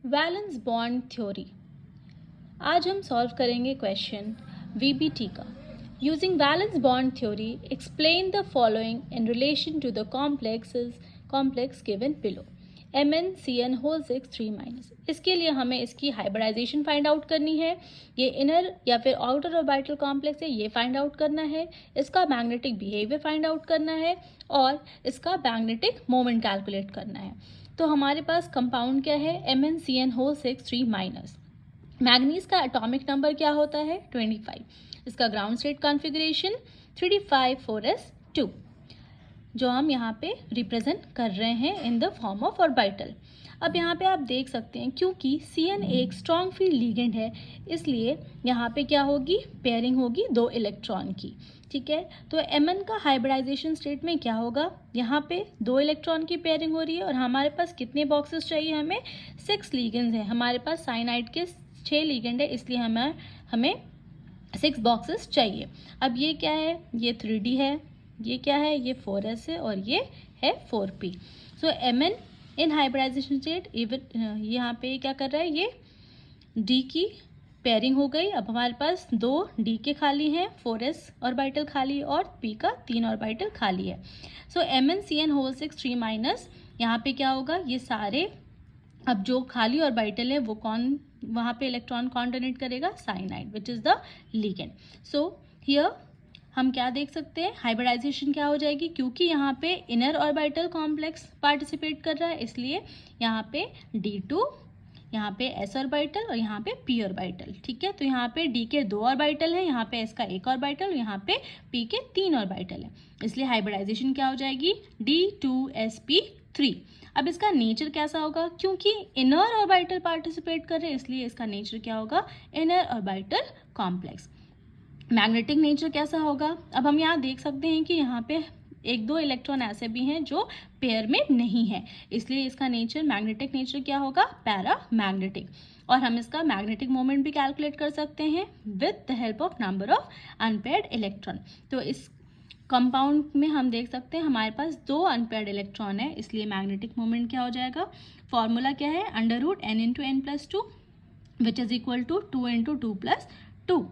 Valence bond theory. आज हम solve करेंगे क्वेश्चन वीबीटी का। Using valence bond theory explain the following in relation to the complex given below MnCn whole 6 3-। इसके लिए हमें इसकी हाइब्रिडाइजेशन फाइंड आउट करनी है। ये इनर या फिर आउटर ऑर्बिटल कॉम्प्लेक्स है, ये फाइंड आउट करना है। इसका मैग्नेटिक बिहेवियर फाइंड आउट करना है और इसका मैग्नेटिक मोमेंट कैलकुलेट करना है। तो हमारे पास कंपाउंड क्या है? MnCn whole 6 3-। मैग्नीज का एटॉमिक नंबर क्या होता है? 25। इसका ground state configuration 3d5 4s2, जो हम यहाँ पे रिप्रेजेंट कर रहे हैं in the form of orbital. अब यहाँ पे आप देख सकते हैं क्योंकि Cn एक स्ट्रॉन्ग फील्ड लिगेंड है, इसलिए यहाँ पे क्या होगी? पेयरिंग होगी 2 इलेक्ट्रॉन की। ठीक है, तो Mn का हाइब्रिडाइजेशन स्टेट में क्या होगा? यहाँ पे 2 इलेक्ट्रॉन की पेयरिंग हो रही है और हमारे पास कितने बॉक्सेस चाहिए? हमें 6 लिगेंड्स हैं। हमारे पास साइनाइड के 6 लिगेंड है, इसलिए हमें 6 बॉक्सेस चाहिए। अब ये क्या है? ये 3D है। ये क्या है? ये 4s है और ये है 4p। सो Mn इन हाइब्रिडाइजेशन स्टेट यहाँ पे क्या कर रहा है? ये D की पेयरिंग हो गई। अब हमारे पास 2 D के खाली हैं, 4s ऑर्बिटल खाली और p का 3 ऑर्बिटल खाली है। सो MnCn होल 6 3-। यहाँ पे क्या होगा? ये सारे अब जो खाली ऑर्बिटल है वो कौन वहाँ पे इलेक्ट्रॉन कौन डोनेट करेगा? Cyanide, which is the ligand. So here हम क्या देख सकते हैं? हाइब्रिडाइजेशन क्या हो जाएगी? क्योंकि यहाँ पे इनर ऑर्बिटल कॉम्प्लेक्स पार्टिसिपेट कर रहा है, इसलिए यहाँ पे D2, यहाँ पे s ऑर्बिटल और यहाँ पे p ऑर्बिटल। ठीक है, तो यहाँ पे d के 2 ऑर्बिटल है, यहाँ पे s का 1 ऑर्बिटल, यहाँ पे p के 3 ऑर्बिटल है, इसलिए हाइब्रिडाइजेशन क्या हो जाएगी? D2sp3। अब इसका नेचर कैसा होगा? क्योंकि इनर ऑर्बिटल पार्टिसिपेट कर रहे हैं, इसलिए इसका नेचर क्या होगा? Inner orbital complex. Magnetic nature कैसा होगा? अब हम यहाँ देख सकते हैं कि यहाँ पे 1-2 इलेक्ट्रॉन ऐसे भी हैं जो पेयर में नहीं है, इसलिए इसका नेचर मैग्नेटिक नेचर क्या होगा? पैरामैग्नेटिक। और हम इसका मैग्नेटिक मोमेंट भी कैलकुलेट कर सकते हैं with the help of number of unpaired electron. तो इस कंपाउंड में हम देख सकते हैं हमारे पास 2 अनपेयर्ड इलेक्ट्रॉन है, इसलिए मैग्नेटिक मोमेंट क्या हो जाएगा? फॉर्मूला क्या है? √n × n+2 which is equal to 2 × 2 + 2।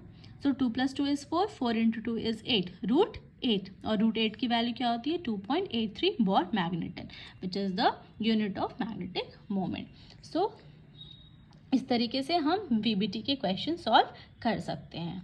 So 2 + 2 is 4, 4 × 2 is 8, √8। और √8 की वैल्यू क्या होती है? 2.83 watt magneton, which is the unit of magnetic moment. So इस तरीके से हम VBT के क्वेश्चन सॉल्व कर सकते हैं।